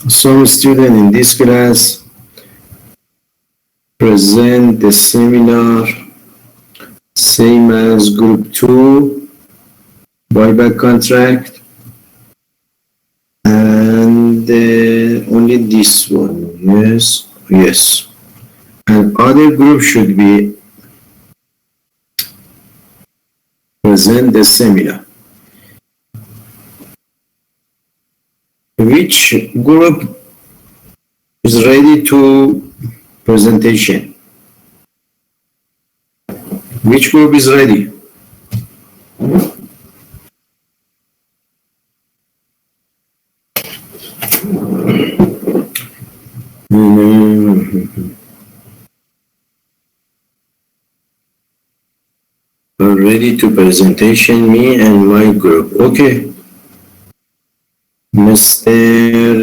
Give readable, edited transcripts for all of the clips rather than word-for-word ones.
Some students in this class present the seminar same as group 2 buyback contract and only this one. Yes, and other group should be present the seminar. Which group is ready to presentation? Which group is ready? Ready to presentation, me and my group. Okay. Mr.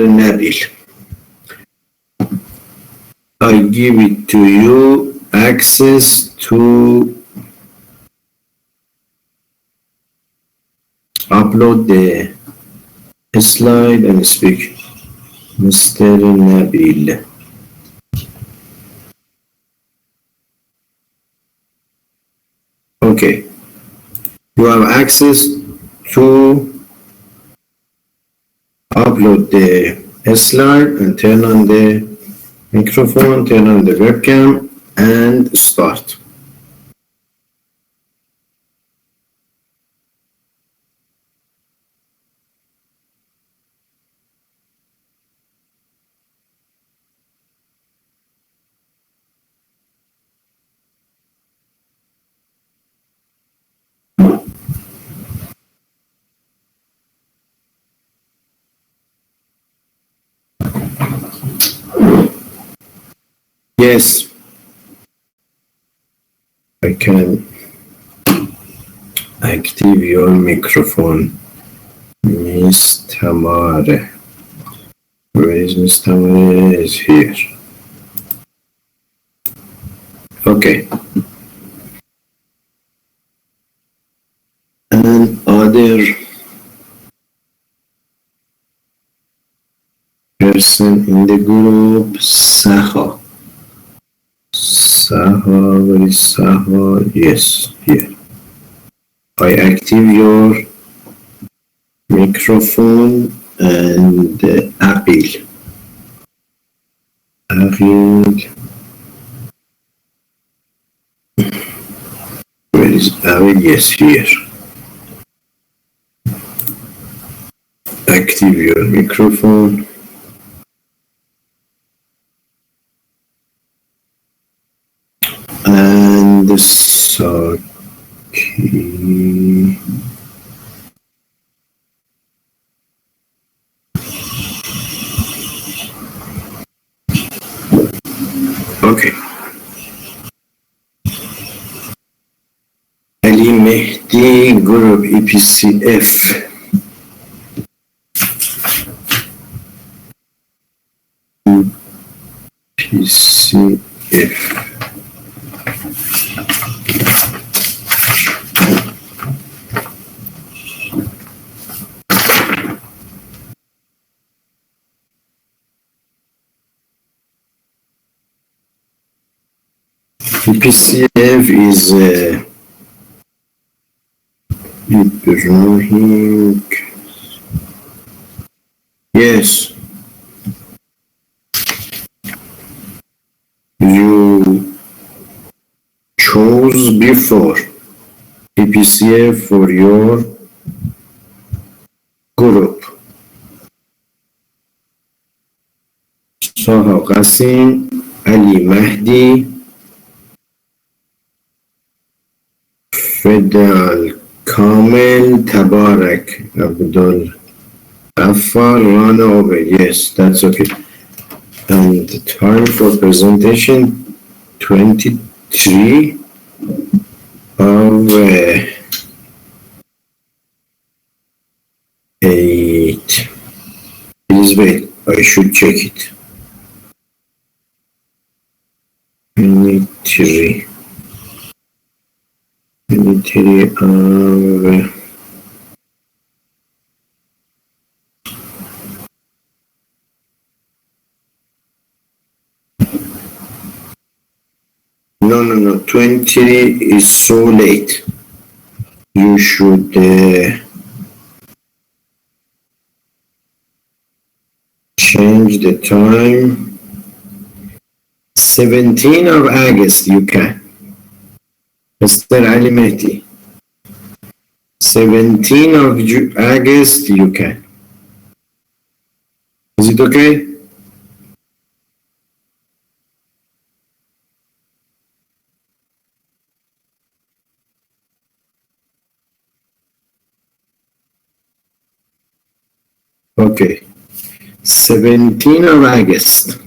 Nabil, I give it to you access to upload the slide and speak. Mr. Nabil. Okay. You have access to upload the slide and turn on the microphone, turn on the webcam and start. Yes, I can active your microphone. Miss Tamara. Where is Miss Tamara? Is here. Okay. And other person in the group, Saha. Saha, where is Saha? Yes, here. I active your microphone and Aqil. Where is Aqil? Yes, here. Active your microphone. And Saki. Okay. Ali Mehdi, group EPCF. EPCF. EPCF is Ibrahim. Yes. You chose before EPCF for your group. Saha Qasim, Ali Mahdi, Fedal Kamel, Tabarak, Abdul Ghaffar, Rana over. Yes, that's okay. And the time for presentation 23 of 8. Please wait, I should check it. 23 of No. 23 is so late. You should change the time. 17 of August you can. Mr. Ali Mehdi. 17 of August you can. Is it okay? Okay. 17 of August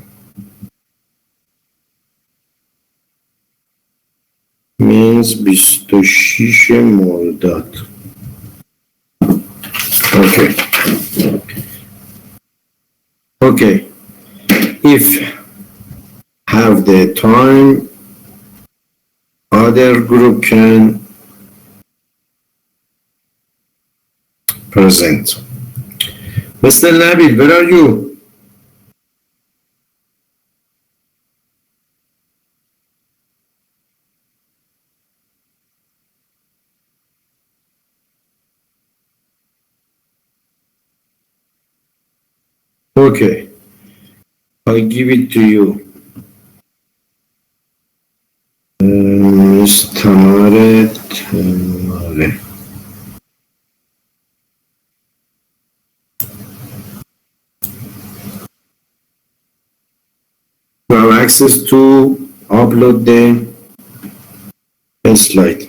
means 26 مرداد. Okay. Okay. If have the time, other group can present. Mr. Nabil, where are you? Okay, I'll give it to you. Miss Tamare. You have access to upload the slide.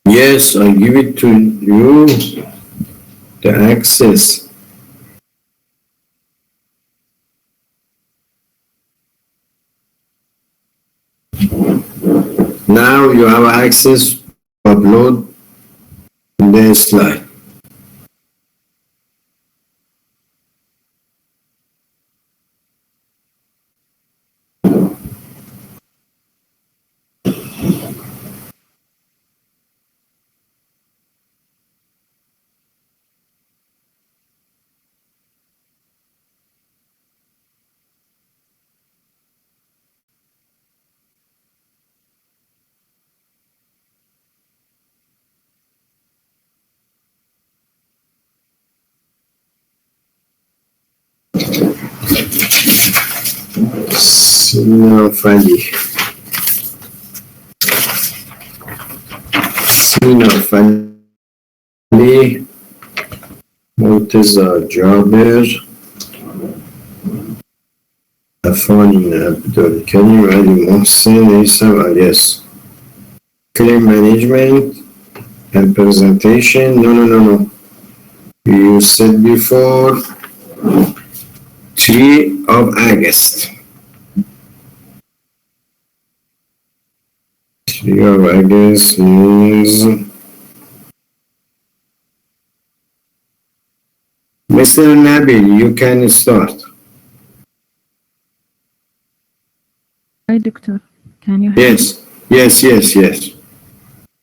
Yes, I give it to you, the access. Now you have access to upload the slide. Sina Fali, Murtaza Jaber, Afani Abdul Karim Ali Mohsen, Isam Alias. Claim management and presentation. No. You said before 3 of August. 3 of August means Mr. Nabil, you can start. Hi, Doctor. Can you Yes.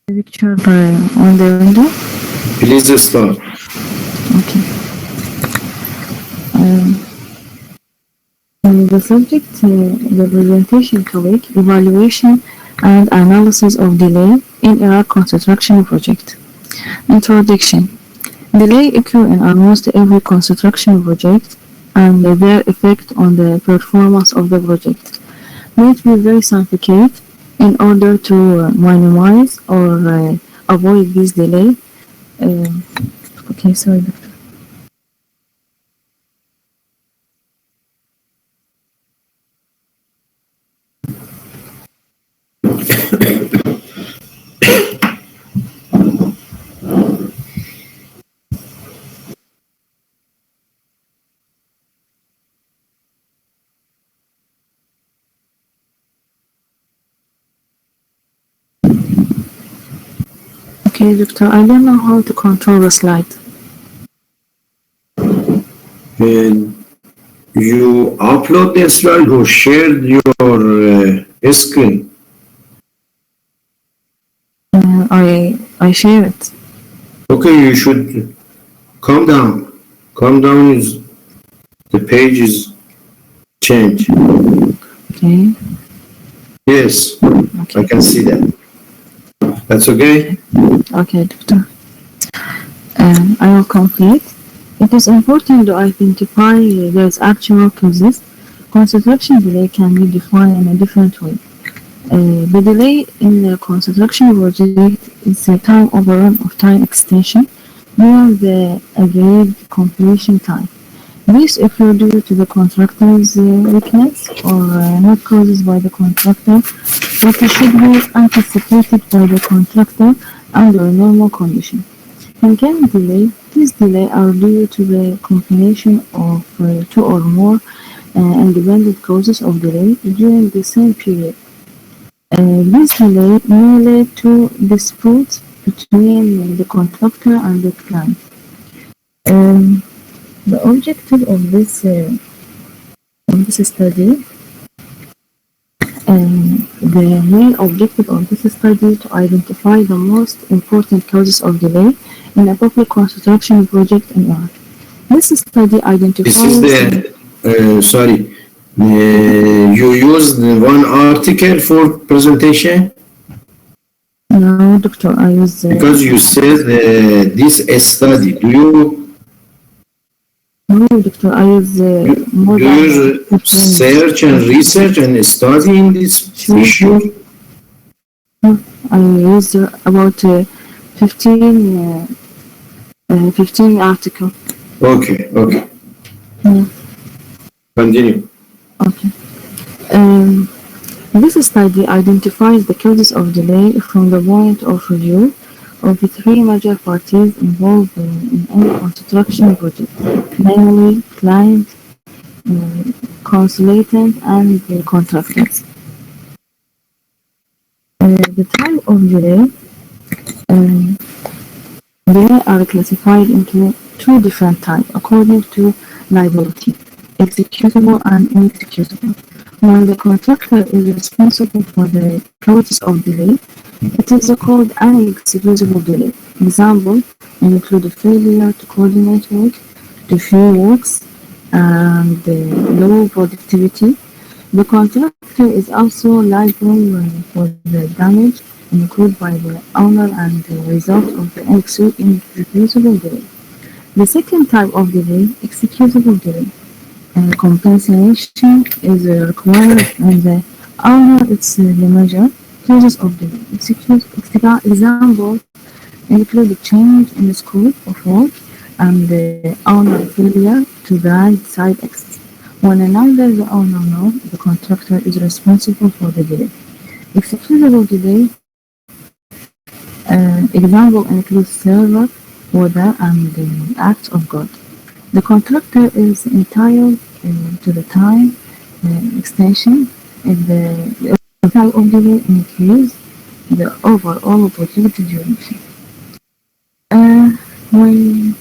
the picture on the window? Please start. Okay. The subject, the presentation topic, evaluation and analysis of delay in Iraq construction project. Introduction. Delay occur in almost every construction project, and their effect on the performance of the project might be very significant. In order to minimize or avoid this delay, okay, sorry, doctor. Okay, doctor, I don't know how to control the slide. And you upload the slide or shared your screen? I share it. Okay, you should come down. Come down is the page is changed. Okay. Yes, Okay. I can see that. That's okay? Okay, doctor. I will complete. It is important to identify those actual causes. Construction delay can be defined in a different way. The delay in the construction project is a time overrun of time extension beyond the agreed completion time. This occurs due to the contractor's weakness or not caused by the contractor, but it should be anticipated by the contractor under normal conditions. In case delay, these delays are due to the combination of two or more independent causes of delay during the same period. This delay may lead to disputes between the contractor and the client. The objective of this study, the main objective of this study to identify the most important causes of delay in a public construction project in Iraq. This study identifies. This is the, sorry, you used one article for presentation? No, doctor, I use. Because you said this study. Do you? No, doctor, I use more Do you search and research and study in this issue? I used about 15 articles. Okay, okay. Yeah. Continue. Okay. This study identifies the causes of delay from the point of view of the three major parties involved in any construction project, namely client, consultant, and the contractors. The type of delay are classified into two different types according to liability, executable and inexecutable. When the contractor is responsible for the causes of delay, it is called an inexcusable delay. Example include a failure to coordinate work, defer works, and low productivity. The contractor is also liable for the damage incurred by the owner and the result of the inexcusable delay. The second type of delay, excusable delay. Compensation is required when the owner is the major causes of delay. Example include a change in the scope of work and the owner failure to grant site access. When neither the owner nor the contractor is responsible for the delay. Excusable delay example includes server, weather, and the acts of God. The contractor is entitled to the time extension if the type of delay increase the overall project duration. When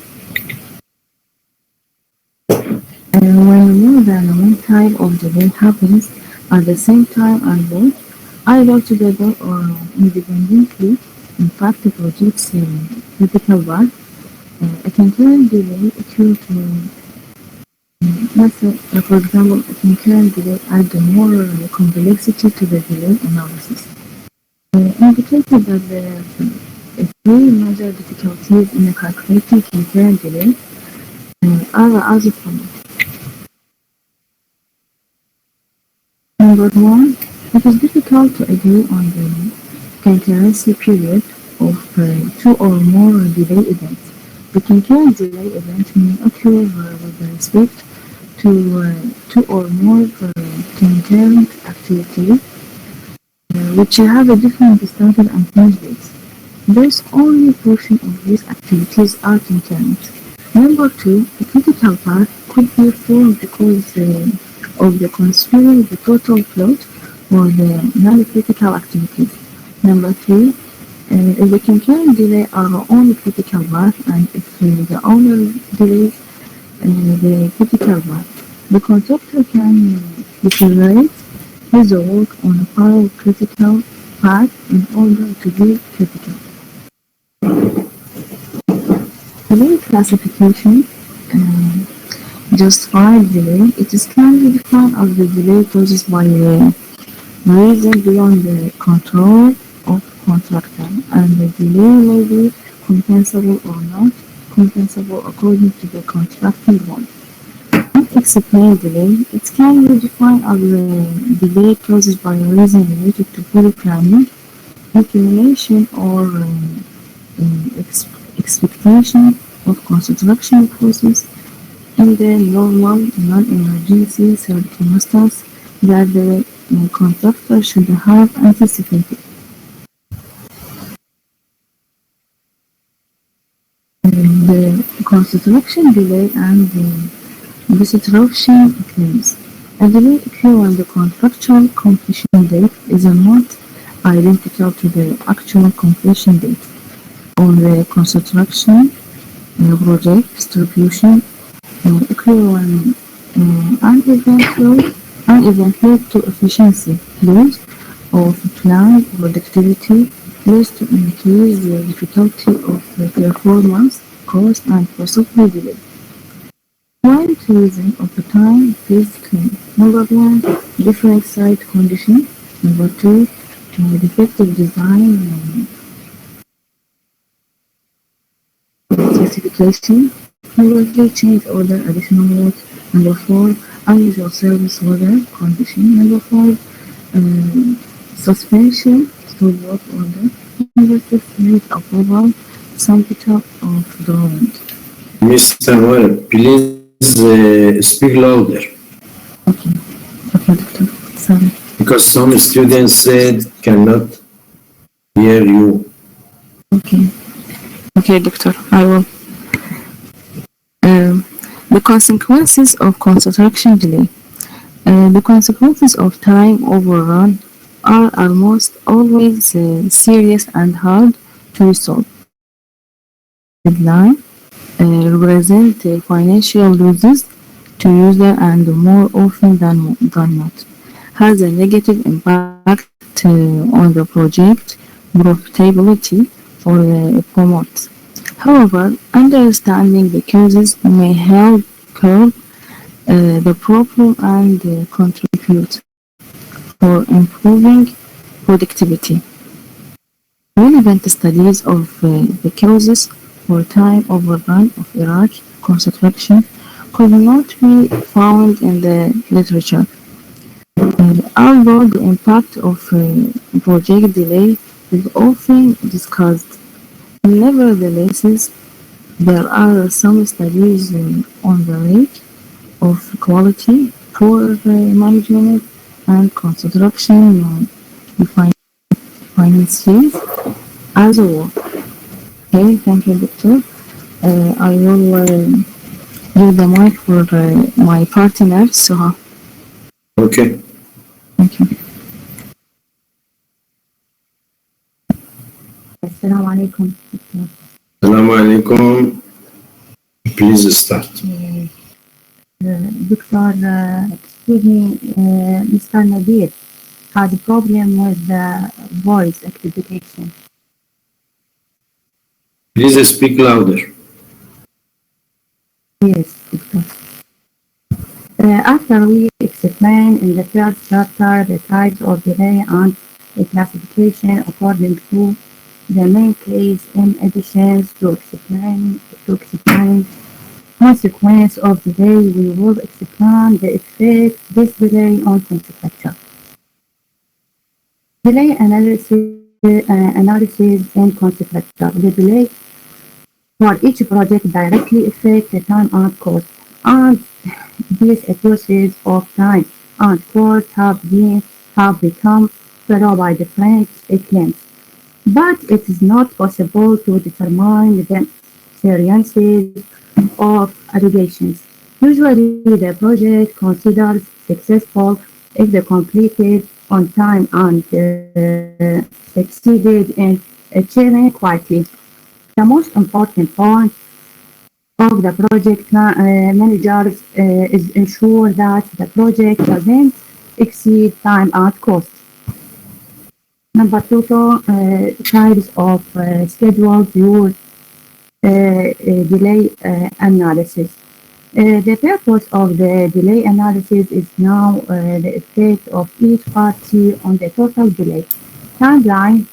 more than one type of delay happens at the same time and both, either together or independently, impact the project's critical path. A concurrent delay occurs for example, a concurrent delay adds more complexity to the delay analysis. Indicated that if Three major difficulties in calculating concurrent delay are as follows. Number one, it is difficult to agree on the concurrency period of two or more delay events. The concurrent delay event may occur with respect to two or more concurrent activities which have a different started and finish dates. Thus, only portion of these activities are concurrent. Number two, a critical path could be formed because of the considering the total float for the non-critical activities. Number three, if the concurrent delay are only critical path and if the owner delays the critical path, the contractor can decelerate his work on a prior critical path in order to be critical. Delay classification justified delay. It is currently defined as the delay caused by reason beyond the control of contractor, and the delay may be compensable or not compensable according to the contracting role. Unexplained delay. It can be defined as a delay caused by a reason related to poor planning, accumulation, or expectation of construction process in the normal non-emergency circumstance that the contractor should have anticipated. The construction delay and the disruption claims. A delay occurs when the contractual completion date is not identical to the actual completion date on the construction project. Distribution occur when an event led to efficiency loss of plant productivity leads to increase the difficulty of performance, cost, and possibly delay. One reason of the time-based claim. Number one, different site condition. Number two, defective design specification. Number three, change order, additional work. Number four, unusual service weather condition. Number five, suspension, stored work order. Number six, late approval, sampling of drawing. Mr. Warren, please speak louder. Okay, doctor. Sorry. Because some students said cannot hear you. Okay, doctor. I will. The consequences of construction delay. The consequences of time overrun are almost always serious and hard to resolve. Deadline represent financial losses to user and more often than not has a negative impact on the project profitability for the promote. However, understanding the causes may help curb the problem and contribute for improving productivity. Relevant studies of the causes for time overrun of Iraq construction could not be found in the literature. Although the impact of project delay is often discussed, nevertheless, there are some studies on the rate of quality, poor management, and construction finances as a whole. Okay, thank you, doctor. I will give the mic for my partner, Suha. Okay. Thank you. Assalamu alaikum. Assalamu alaikum. Please start. Doctor, excuse me, Mr. Nadir had a problem with the voice activation. Please speak louder. Yes, doctor. After we explain in the first chapter the types of delay and the classification according to the main case in addition to explain consequence of delay. We will explain the effect this delay on construction. Delay analysis and construction. The delay for each project directly affects the time and cost, and these issues of time and cost have become thorough by different claims. But it is not possible to determine the seriousness of allegations. Usually, the project considered successful if they completed on time and succeeded in achieving quietly. The most important point of the project managers is ensure that the project doesn't exceed time and cost. Number two, types of scheduled use delay analysis. The purpose of the delay analysis is now the effect of each party on the total delay. Timelines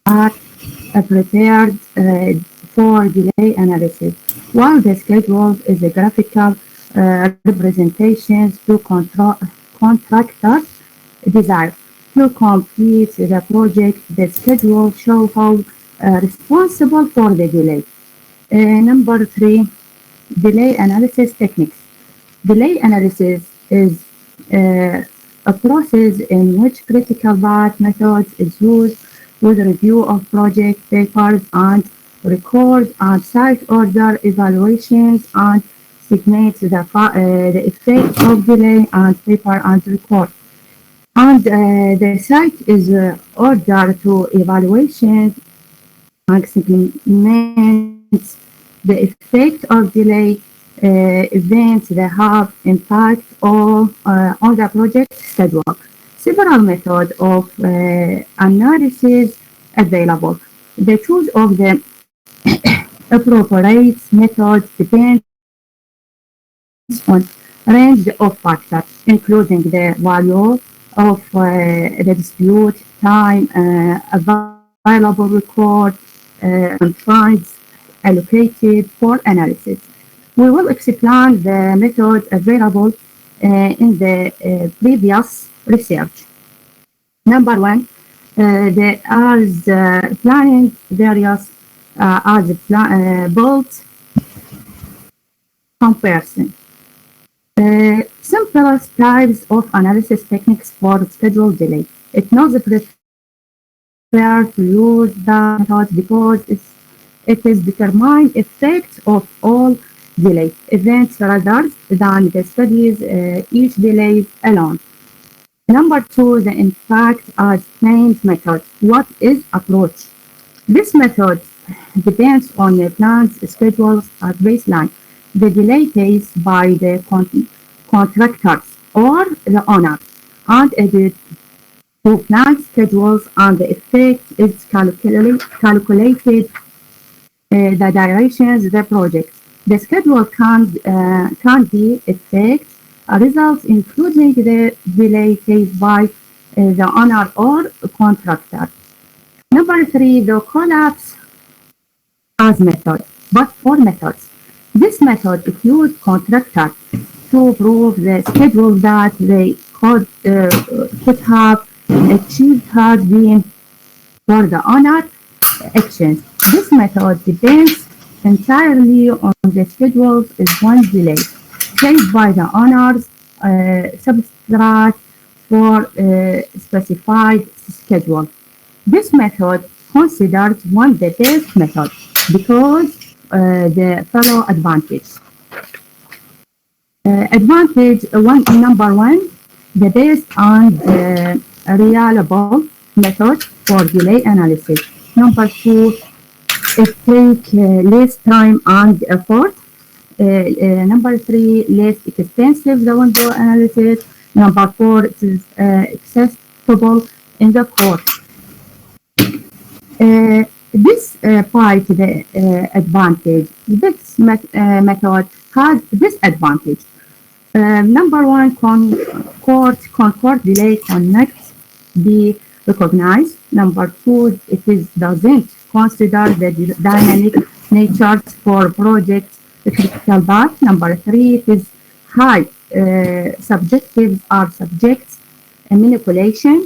are prepared for delay analysis, while the schedule is a graphical representations to contractors desire to complete the project. The schedule show how responsible for the delay. Number three, delay analysis techniques. Delay analysis is a process in which critical path methods is used with review of project papers and records and site order evaluations and segments the effect of delay and paper and record. And the site is ordered to evaluation and segments the effect of delay events that have impact on the project schedule. Several methods of analysis available. The choice of the appropriate method depends on range of factors, including the value of the dispute, time, available record, and funds allocated for analysis. We will explain the methods available in the previous research. Number one, the as planning various as built comparison. Simplest types of analysis techniques for schedule delay. It knows prefer to use that method because it is determine effects of all delay events rather than the studies each delay alone. Number two, the impact as claims method. What is approach? This method depends on the plan's schedules at baseline, the delay faced by the contractors or the owner, and it to plan schedules and the effect is calculated the directions of the project. The schedule can be effect results including the delay faced by the owner or contractor. Number three, the collapse as method, but for methods. This method includes contractors to prove the schedule that they could have achieved had been for the owner actions. This method depends entirely on the schedules is one delay faced by the owner's subtract for specified schedule. This method considered one the best method because the fellow advantage. Advantage number one, the best and reliable method for delay analysis. Number two, it takes less time and effort. Number three, less expensive the window analysis. Number four, it is accessible in the court. This part the advantage. This method has disadvantage. Number one, concord delay connects the recognize. Number 2, it doesn't consider the dynamic natures for projects critical path. Number 3, it is high subjectives are subjects manipulation.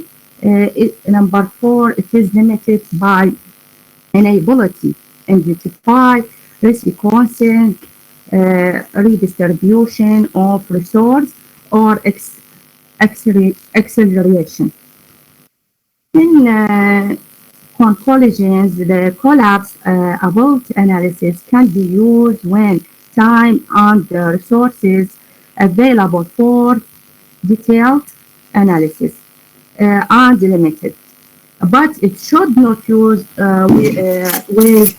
Number 4, it is limited by inability identify risk consent, redistribution of resource or acceleration. In conclusions, the collapse about analysis can be used when time and the resources available for detailed analysis are limited, but it should not use with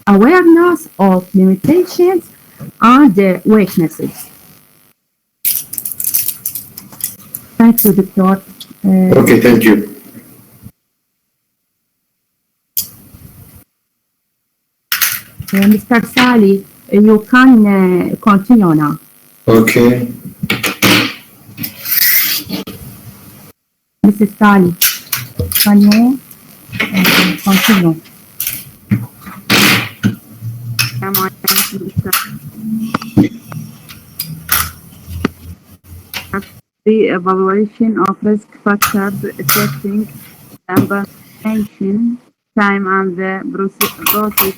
awareness of limitations and weaknesses. Thank you, Doctor. Okay, thank you. Mr. Sally, you can continue now. Okay. Mrs. Sally, can you continue? The evaluation of risk factors affecting the implementation time and the process.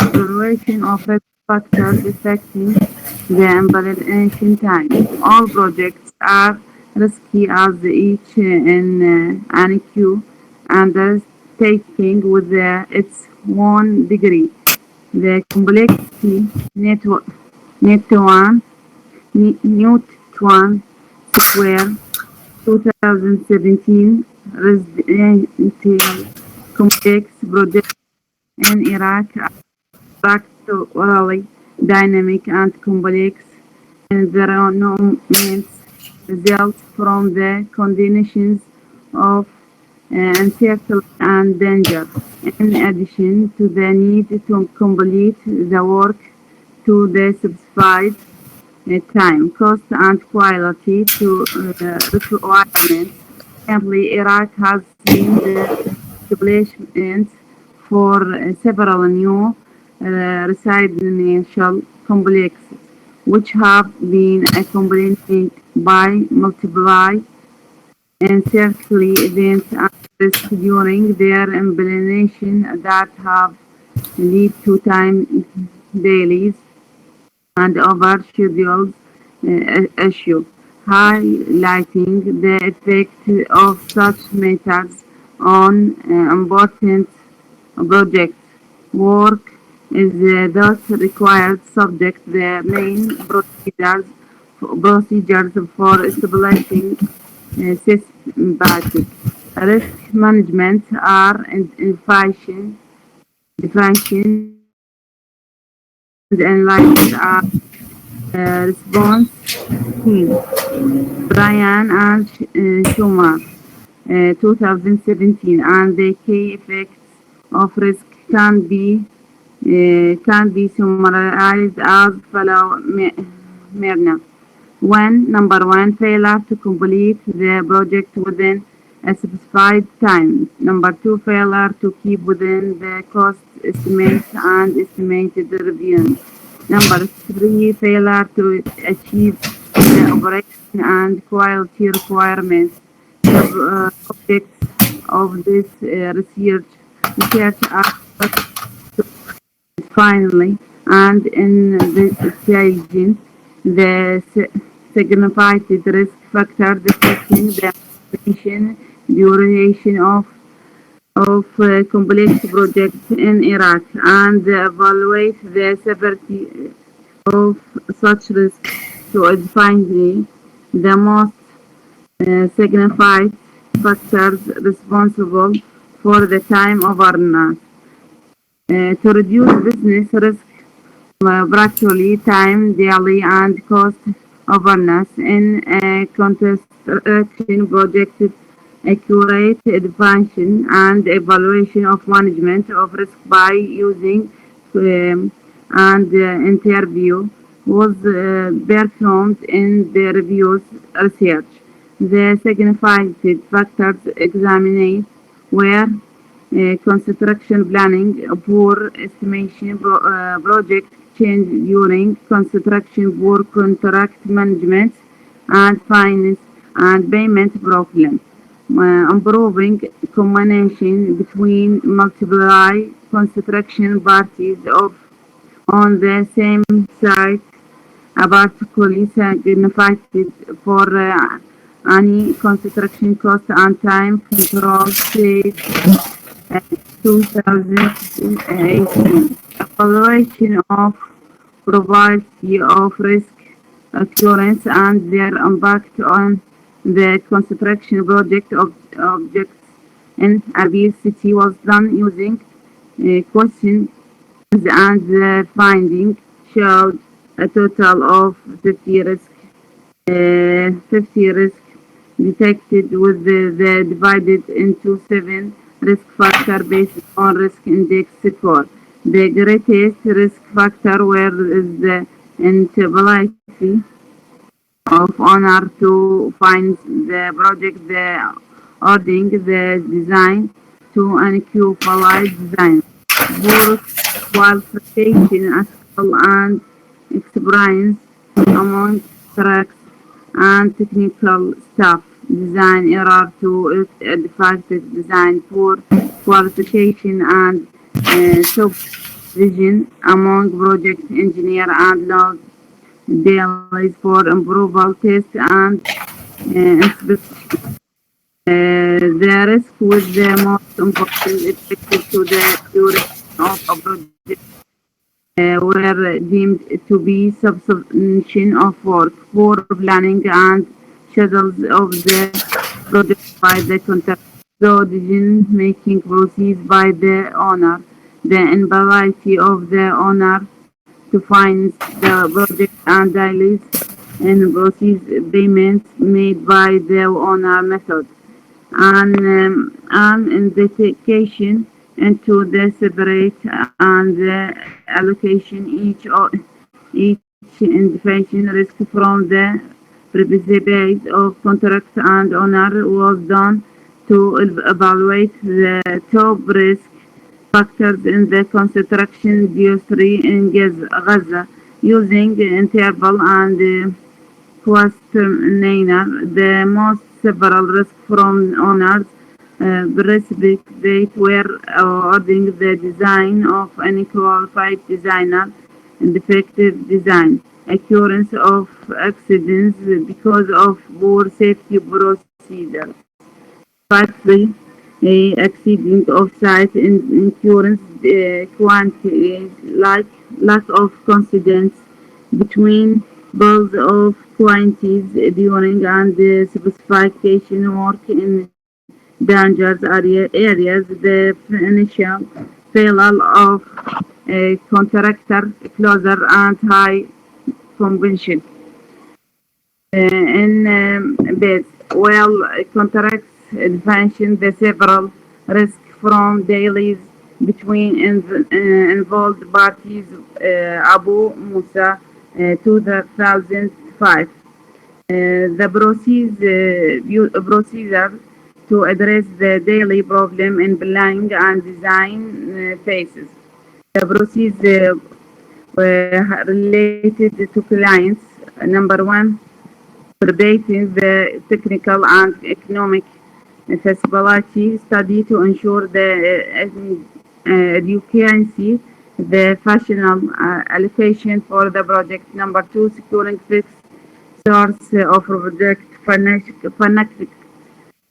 Evaluation of risk factors affecting the implementation time. All projects are risky as each in an queue undertaking with its own degree. The complexity Newton Square 2017 residential complex project in Iraq structurally dynamic and complex environments result from the conditions of uncertainty and danger. In addition to the need to complete the work to the specified time, cost, and quality to requirements. Currently, Iraq has seen the establishment for several new residential complexes, which have been accompanied by multiple uncertainty events and risks during their implementation that have led to time delays and overschedules issue, highlighting the effect of such matters on important projects. Work is thus required subject the main procedures for establishing systematic risk management are defined and analyzed are response team. Brian and Schumer, 2017, and the key effects of risk can be summarized as follows. Number one, failure to complete the project within a specified time. Number two, failure to keep within the cost estimates and estimated revenue. Number three, failure to achieve the operation and quality requirements. The objects of this research are finally and investigating the significant risk factors affecting the implementation duration of complex projects in Iraq and evaluate the severity of such risks to define the most significant factors responsible for the time overness. To reduce business risk practically time, daily, and cost overness in a construction project, accurate definition and evaluation of management of risk by using and interview was performed in the review's research. The significant factors examined were construction planning, poor estimation, project change during construction, poor contract management, and finance and payment problem. Improving combination between multiple construction parties on the same site are particularly significant for any construction cost and time control state 2018. Evaluation of probability of risk occurrence and their impact on the construction project objects in Abil City was done using questions, and the finding showed a total of 50 risk detected with the divided into 7 risk factor based on risk index score. The greatest risk factor were the inability of owner to find the project, the ordering the design to unequalize design, poor qualification, skill and experience among tracks and technical staff, design error to defective design, poor qualification and supervision among project engineer and long delays for approval test and inspection. The risk with the most important effective to the duration of a project were deemed to be subsumption of work, poor planning and schedules of the project by the contractor, so decision-making process by the owner, the inability of the owner to finance the project and delays in process payments made by the owner method, and indication into the separate and the allocation each individual risk from the previous base of contract and owner was done to evaluate the top risk factors in the construction industry in Gaza using interval and questionnaire the most several risks from owners participate were ordering the design of unqualified designer, defective design, occurrence of accidents because of poor safety procedures, factory accident of site incurrence quantity, lack of coincidence between both of quantities during and specification work in dangerous areas, the financial failure of a contractor closer and high convention in base. Well, contracts mention the several risks from delays between involved parties. Abu Musa, 2005. The procedure to address the daily problem in planning and design phases. The procedure related to clients. Number one, preparing the technical and economic feasibility study to ensure the adequacy, the functional allocation for the project. Number two, securing fixed source of project financing,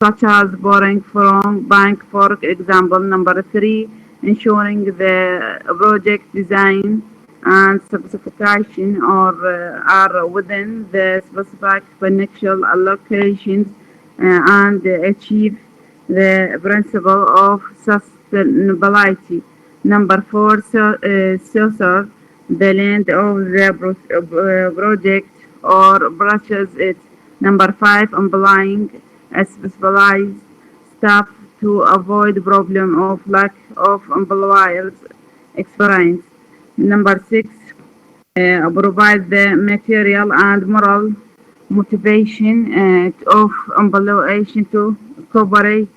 such as borrowing from bank, for example. Number three, ensuring the project design and specification are within the specific financial allocations and achieve the principle of sustainability. Number four, secure the land of the project or brushes it. Number five, employing a specialized staff to avoid problem of lack of employers experience. Number six, provide the material and moral motivation of employees to cooperate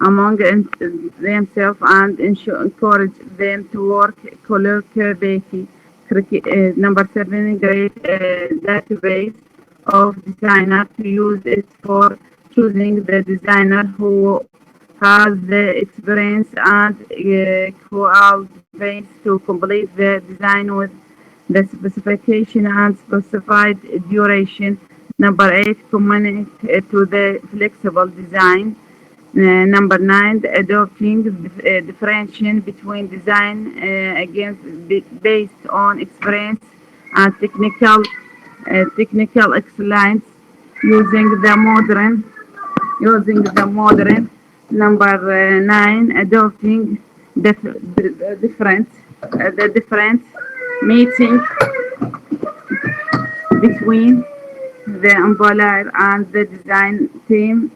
among themselves and encourage them to work collaboratively. Number 7, great database of designer to use it for choosing the designer who has the experience and qualifications to complete the design with the specification and specified duration. Number 8, communicate to the flexible design. Number 9, adopting differentiation between design based on experience and technical excellence using the modern. Number 9, adopting the different meeting between the employer and the design team.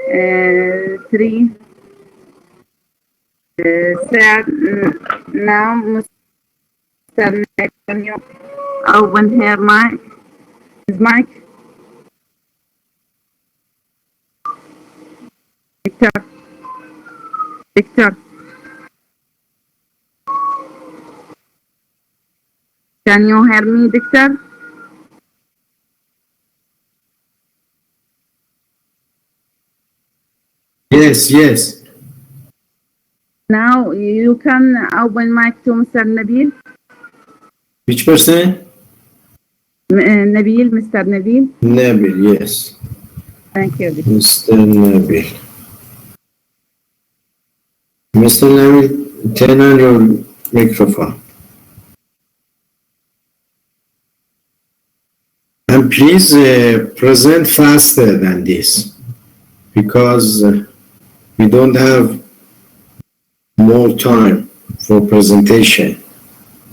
3, third, now Mr. Can you open her mic? His mic? Victor, can you hear me, Victor? Yes. Now you can open mic to Mr. Nabil. Which person? Nabil, Mr. Nabil. Nabil, yes. Thank you, Victor. Mr. Nabil. Mr. Nabil, turn on your microphone. And please present faster than this, because we don't have more time for presentation.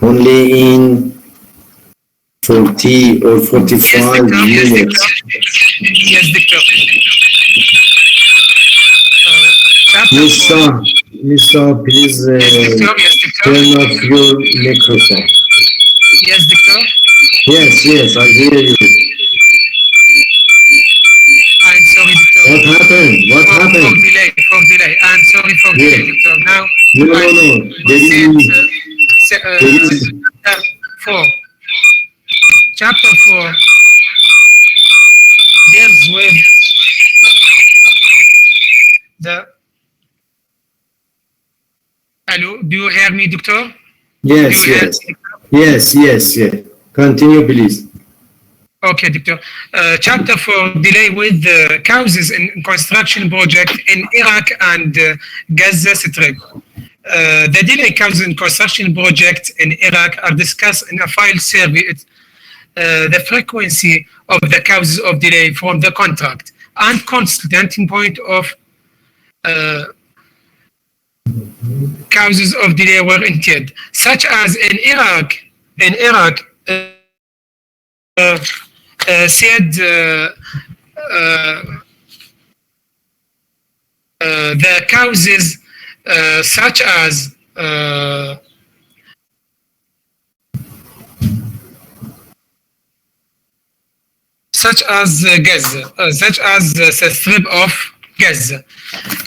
Only in 40 or 45 minutes. Yes, Victor. Mr. Please turn off your microphone. Yes, Victor. Yes, I hear you. I'm sorry, Victor. What happened? For delay. I'm sorry for delay, Victor. Now, No. Chapter 4 deals with the... Hello, do you hear me, Doctor? Yes. Continue, please. Okay, Doctor. Chapter 4 delay with the causes in construction project in Iraq and Gaza Strip. The delay causes in construction project in Iraq are discussed in a file survey. The frequency of the causes of delay from the contract and constant point of causes of delay were entered, such as in Iraq. Said the causes such as Gaza, such as the Strip of Gaza.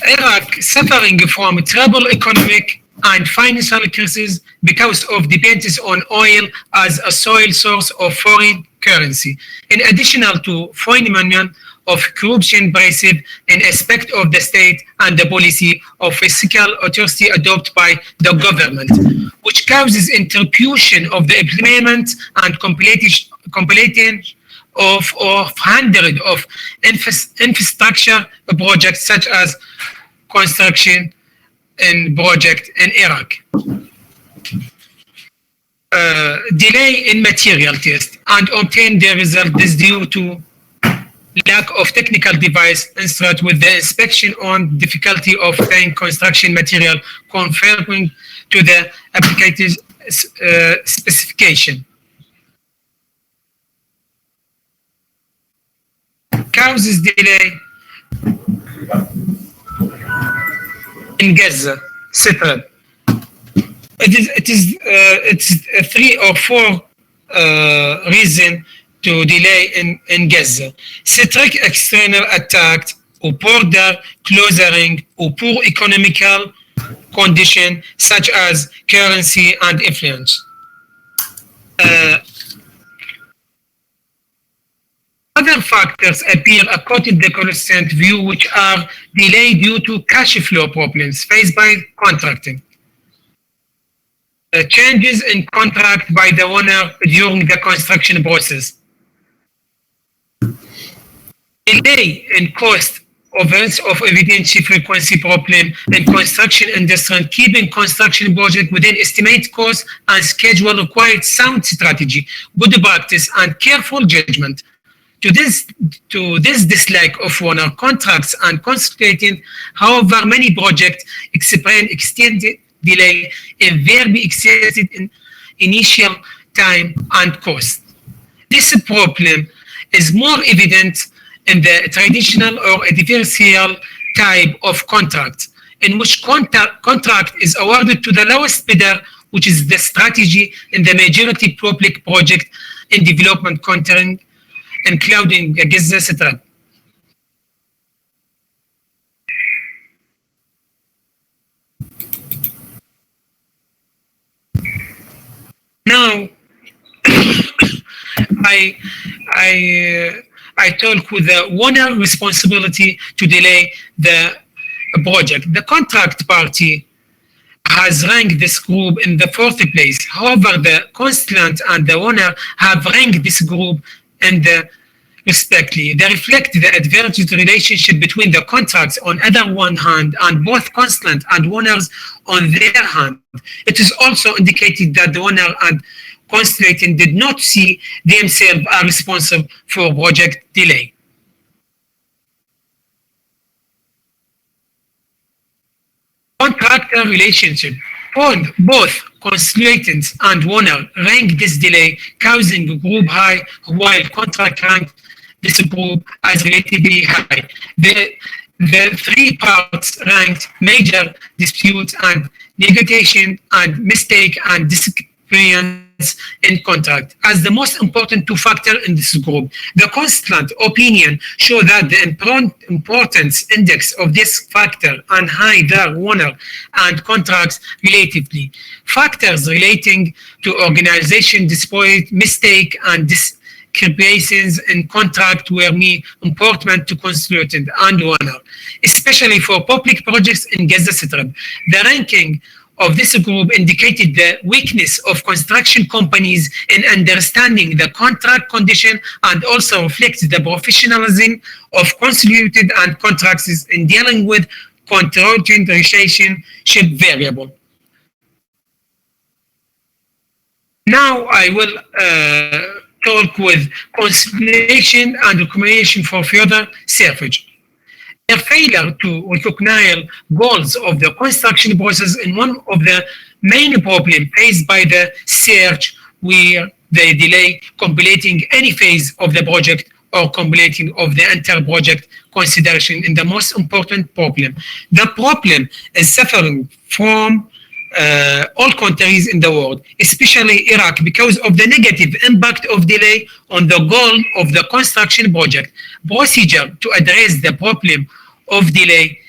Iraq suffering from trouble economic and financial crisis because of dependence on oil as a sole source of foreign currency. In addition to phenomenon of corruption pervasive in aspect of the state and the policy of fiscal authority adopted by the government, which causes interruption of the implement and completion of hundreds of infrastructure projects such as construction and project in Iraq. Delay in material test and obtain the result is due to lack of technical device instruct with the inspection on difficulty of obtaining construction material conforming to the applicated specification. Causes delay in Gaza Strip. It's 3 or 4 reasons to delay in Gaza. Strict external attack or border closing or poor economical condition such as currency and influence. Other factors appear according to the constant view, which are delayed due to cash flow problems faced by contracting. Changes in contract by the owner during the construction process. Delay in cost of evidence frequency problem in construction industry, and keeping construction project within estimated cost and schedule required sound strategy, good practice, and careful judgment. To this dislike of owner contracts and concentrating, however, many projects experience extended delay and very excessive in initial time and cost. This problem is more evident in the traditional or adversarial type of contract, in which contract is awarded to the lowest bidder, which is the strategy in the majority public project in development contract, including Gaza Strip. Now, I talk with the owner responsibility to delay the project. The contract party has ranked this group in the fourth place. However, the consultant and the owner have ranked this group in the respectively. They reflect the adverse relationship between the contracts on other one hand and both consultant and owners on their hand. It is also indicated that the owner and consultant did not see themselves are responsible for project delay. Contractor relationship. Both consultants and owner rank this delay, causing group high, while contract rank this group as relatively high. The three parts ranked major disputes and negotiation and mistake and disagreements in contract as the most important two factors in this group. The consultant opinion show that the importance index of this factor and high their owner and contracts relatively. Factors relating to organization dispute, mistake, and discrepancies in contract were important to consultant and owner, especially for public projects in Gaza Strip. The ranking of this group indicated the weakness of construction companies in understanding the contract condition and also reflects the professionalism of consultant and contractors in dealing with contingent relationship variable. Now I will talk with consultation and recommendation for further research. Their failure to recognize goals of the construction process is one of the main problems faced by the search, where they delay completing any phase of the project or completing of the entire project consideration in the most important problem. The problem is suffering from all countries in the world, especially Iraq, because of the negative impact of delay on the goal of the construction project. Procedure to address the problem of delay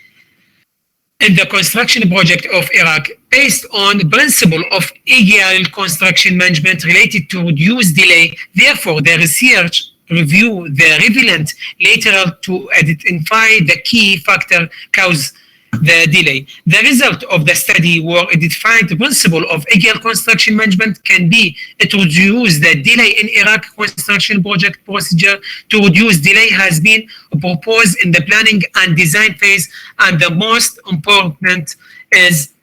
in the construction project of Iraq based on the principle of agile construction management related to reduce delay. Therefore, the research review the relevant lateral to identify the key factor cause the delay. The result of the study were identified the principle of agile construction management can be to reduce the delay in Iraq construction project procedure. To reduce delay has been proposed in the planning and design phase, and the most important is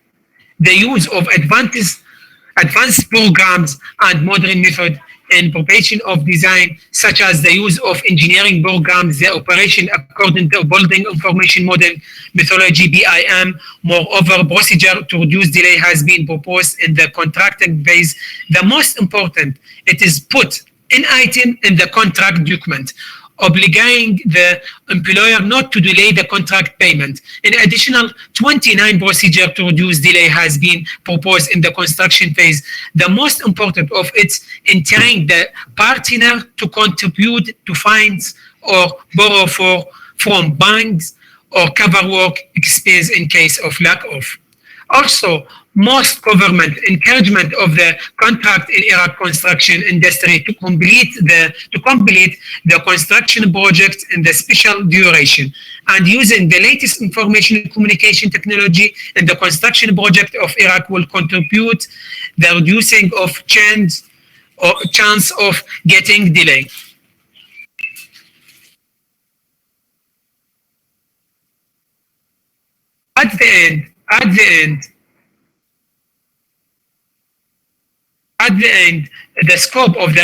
the use of advanced programs and modern methods in preparation of design, such as the use of engineering programs, the operation according to building information model methodology BIM. Moreover, procedure to reduce delay has been proposed in the contracting phase. The most important, it is put in item in the contract document. obligating the employer not to delay the contract payment. An additional 29 procedures to reduce delay has been proposed in the construction phase. The most important of it encouraging the partner to contribute to fines or borrow from banks or cover work expense in case of lack of. Also, most government encouragement of the contract in Iraq construction industry to complete the construction project in the special duration, and using the latest information communication technology in the construction project of Iraq will contribute the reducing of chance of getting delay. At the end, the scope of the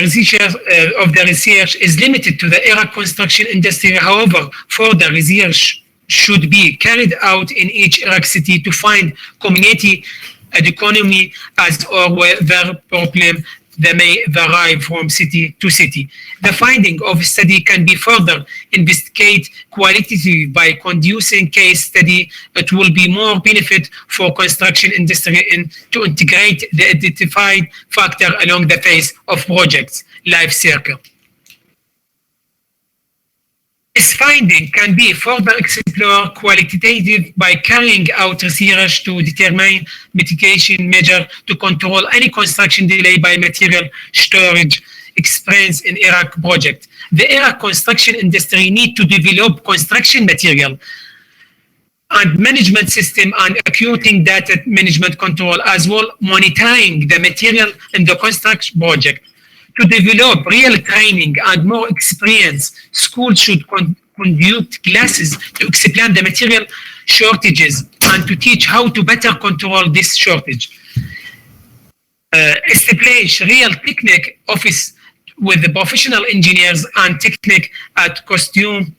research is limited to the Iraq construction industry. However, further research should be carried out in each Iraq city to find community and economy as or whether problem that may vary from city to city. The finding of study can be further investigated qualitatively by conducting case study. It will be more benefit for construction industry to integrate the identified factor along the phase of project's life cycle. This finding can be further explored qualitatively by carrying out research to determine mitigation measures to control any construction delay by material shortage experienced in Iraq project. The Iraq construction industry need to develop construction material and management system and accruing data management control, as well monitoring the material in the construction project. To develop real training and more experience, schools should conduct classes to explain the material shortages and to teach how to better control this shortage. Establish real technique office with the professional engineers and technique at custom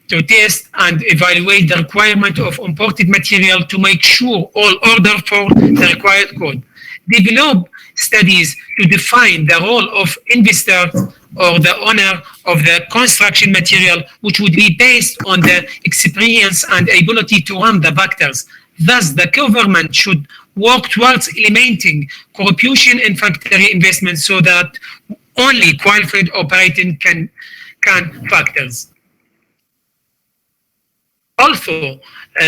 to test and evaluate the requirement of imported material to make sure all order for the required code. Develop studies to define the role of investor or the owner of the construction material, which would be based on the experience and ability to run the factors. Thus, the government should work towards eliminating corruption in factory investments so that only qualified operating can factors. Also,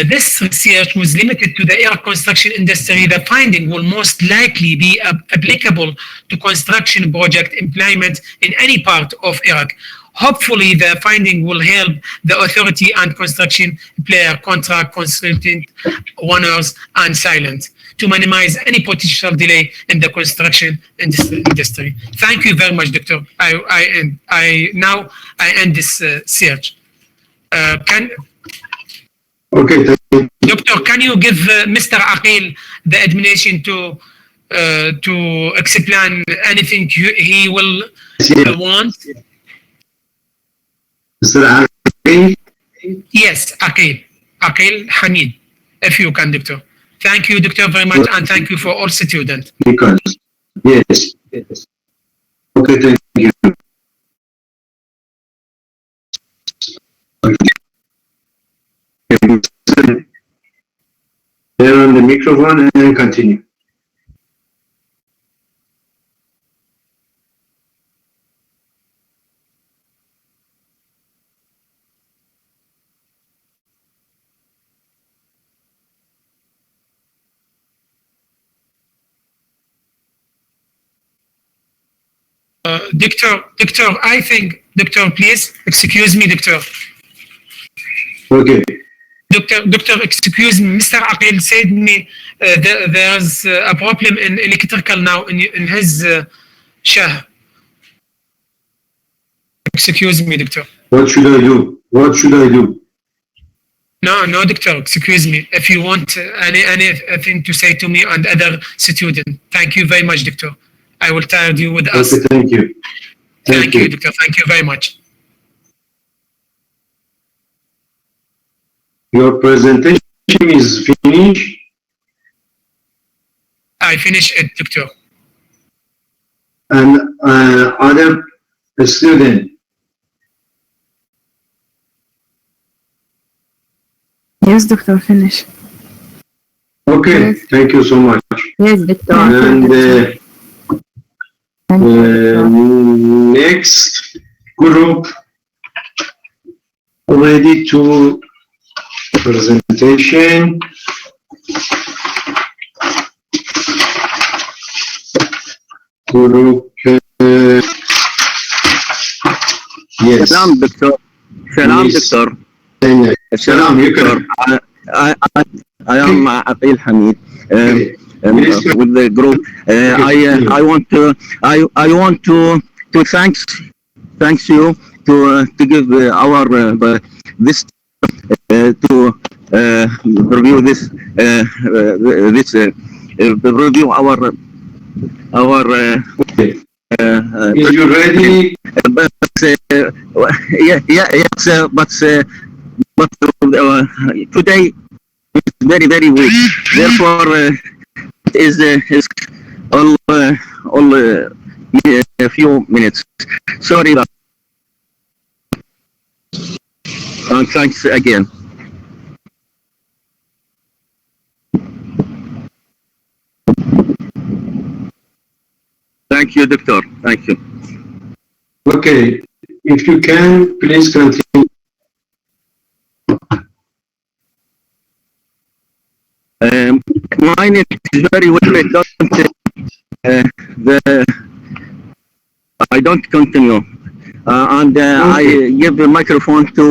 this research was limited to the Iraq construction industry. The finding will most likely be applicable to construction project employment in any part of Iraq. Hopefully, the finding will help the authority and construction player, contract consultant, owners, and silent to minimize any potential delay in the construction industry. Thank you very much, Doctor. I end this search. Okay, thank you. Doctor, can you give Mr. Aqil the admonition to explain anything he will want? Mr. Aqil? Yes, Aqil Hamid, if you can, Doctor. Thank you, Doctor, very much, and thank you for all students. Because, yes. Okay, thank you. Turn on the microphone and then continue. Doctor, I think, Doctor, please, excuse me, Doctor. Okay. Doctor, excuse me, Mr. Aqil said me there's a problem in electrical now in his shah. Excuse me, Doctor. What should I do? What should I do? No, Doctor, excuse me. If you want anything to say to me and other students, thank you very much, Doctor. I will tire you with us. Okay, thank you. Thank you, Doctor. Thank you very much. Your presentation is finished. I finished it, Doctor. And other student, Yes, doctor, finish. Okay, Yes. thank you so much. Yes, Victor. And Thank you, Victor. next group ready to presentation. Group yes. سلام دكتور. سلام Please. دكتور. سلام دكتور. I am Aqil Hamid. With the group, I want to thanks you to give our this to review this review our Is you ready? but today is very weak. Therefore, it is all a few minutes. Sorry. And thanks again. Thank you, Doctor. Thank you. Okay, if you can, please continue. Mine is very well. I don't continue, and I give the microphone to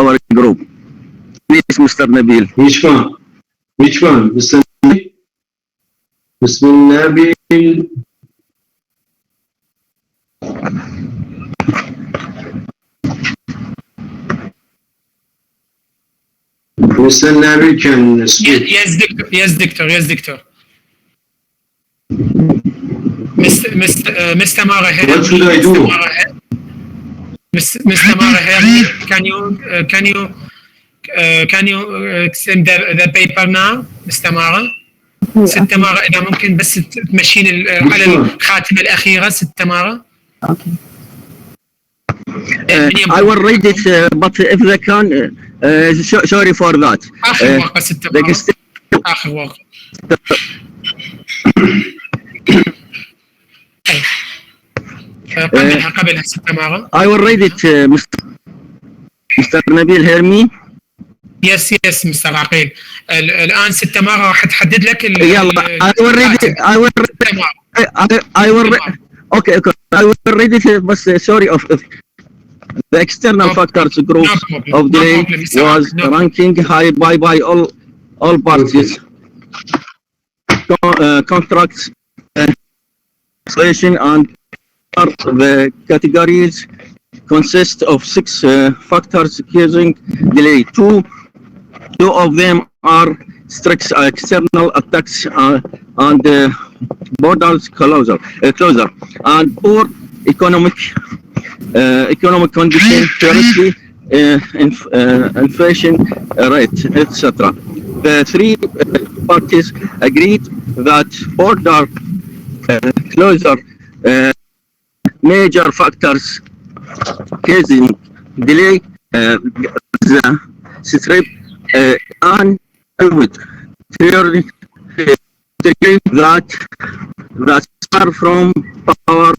our group. Please, Mr. Nabil. Which one? Which one? Mr. Nabil? Mr. Nabil? Mr. Nabil can speak. Yes, doctor. Yes, doctor. Yes, doctor. Mr. Mara here. What should I do? Mr. Mara here. Can you send the paper now, Mr. Mara? ست مرة إذا ممكن بس تمشين على الخاتمة الأخيرة ست مرة. Okay. I will read it, but if they can, sorry for that. آخر ورقة ست مرة. آخر ورقة. قبلها ست مرة. I will read it, Mr. Nabil, hear me? يس مستر عقيل. الآن ست مرة راح تحدد لك يلا I will read it. I will okay. I will read it, but sorry of the external factors group of delay was ranking high by all parties. Contracts, translation, and the categories consist of 6 factors causing delay. Two of them are strict external attacks and borders closure, and poor economic condition, currency, inflation rate, etc. The 3 parties agreed that border closure major factors causing delay the strip and with theory that are from power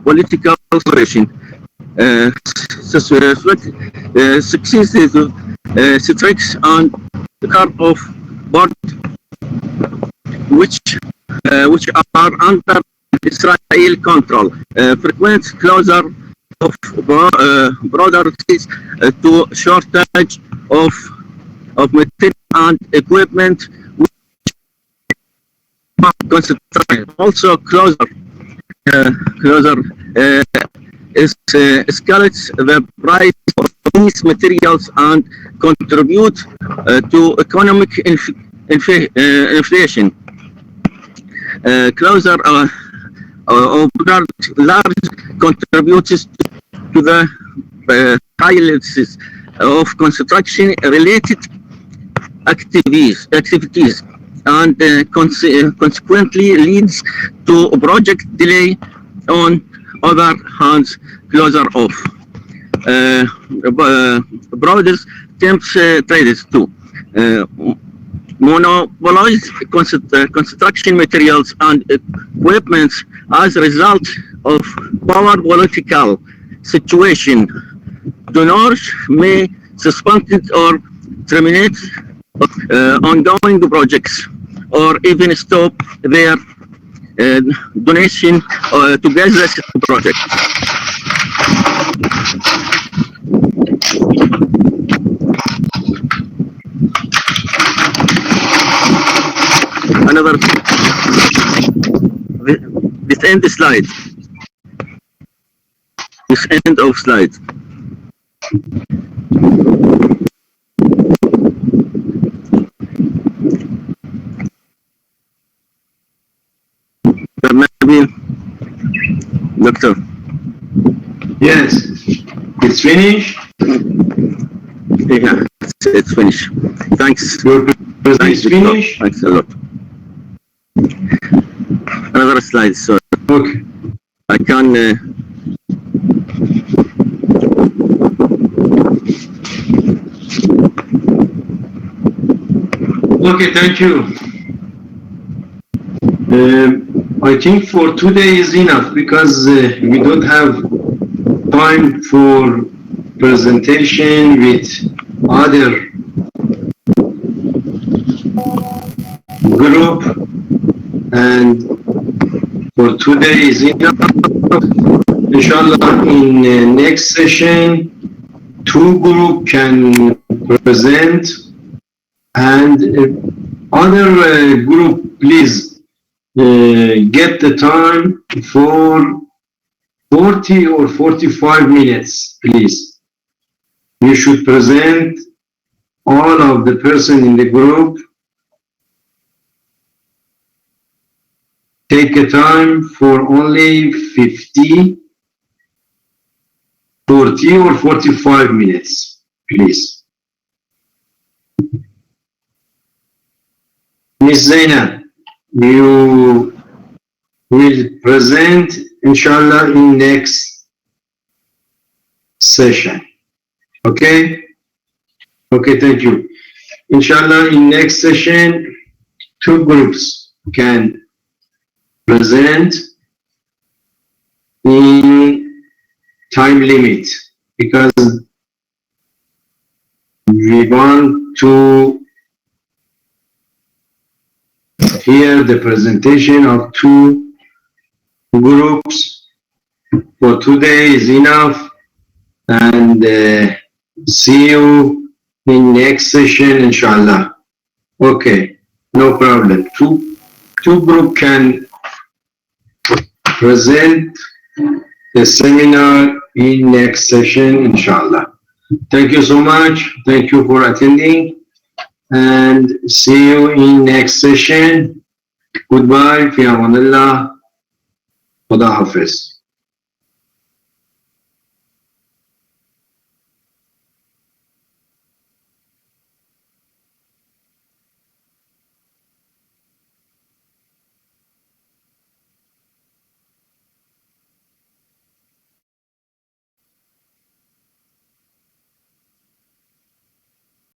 political solution successive strikes on the car of board which are under Israel control, frequent closure of broader cities to shortage of material and equipment, also closure escalates the price of these materials and contribute to economic inflation. Closure of large contributes to the prices of construction-related activities and consequently leads to project delay. On other hand, closure of brothers attempts traders to monopolize construction materials and equipment as a result of power political situation. Donors may suspend or terminate ongoing projects or even stop their donation to Gaza project. Another, this end slide. This end of slide. Maybe, Doctor. Yes, it's finished. Yeah, it's finished. Thanks. Your presentation is finished. Thanks a lot. Another slide, sorry. Okay. I can. Okay, thank you. I think for today is enough because we don't have time for presentation with other group, and for today is enough. Inshallah, in next session, 2 group can present, and other group, please get the time for 40 or 45 minutes, please. You should present all of the person in the group. Take a time for only 50, 40 or 45 minutes, please. Ms. Zainab, you will present, inshallah, in next session. Okay? Okay, thank you. Inshallah, in next session, 2 groups can present in time limit because we want to hear the presentation of 2 groups. For today is enough, and see you in next session, inshallah. Okay, no problem. Two group can present the seminar in next session, inshallah. Thank you so much. Thank you for attending, and see you in next session. Goodbye. Fi amanillah. Khuda Hafiz.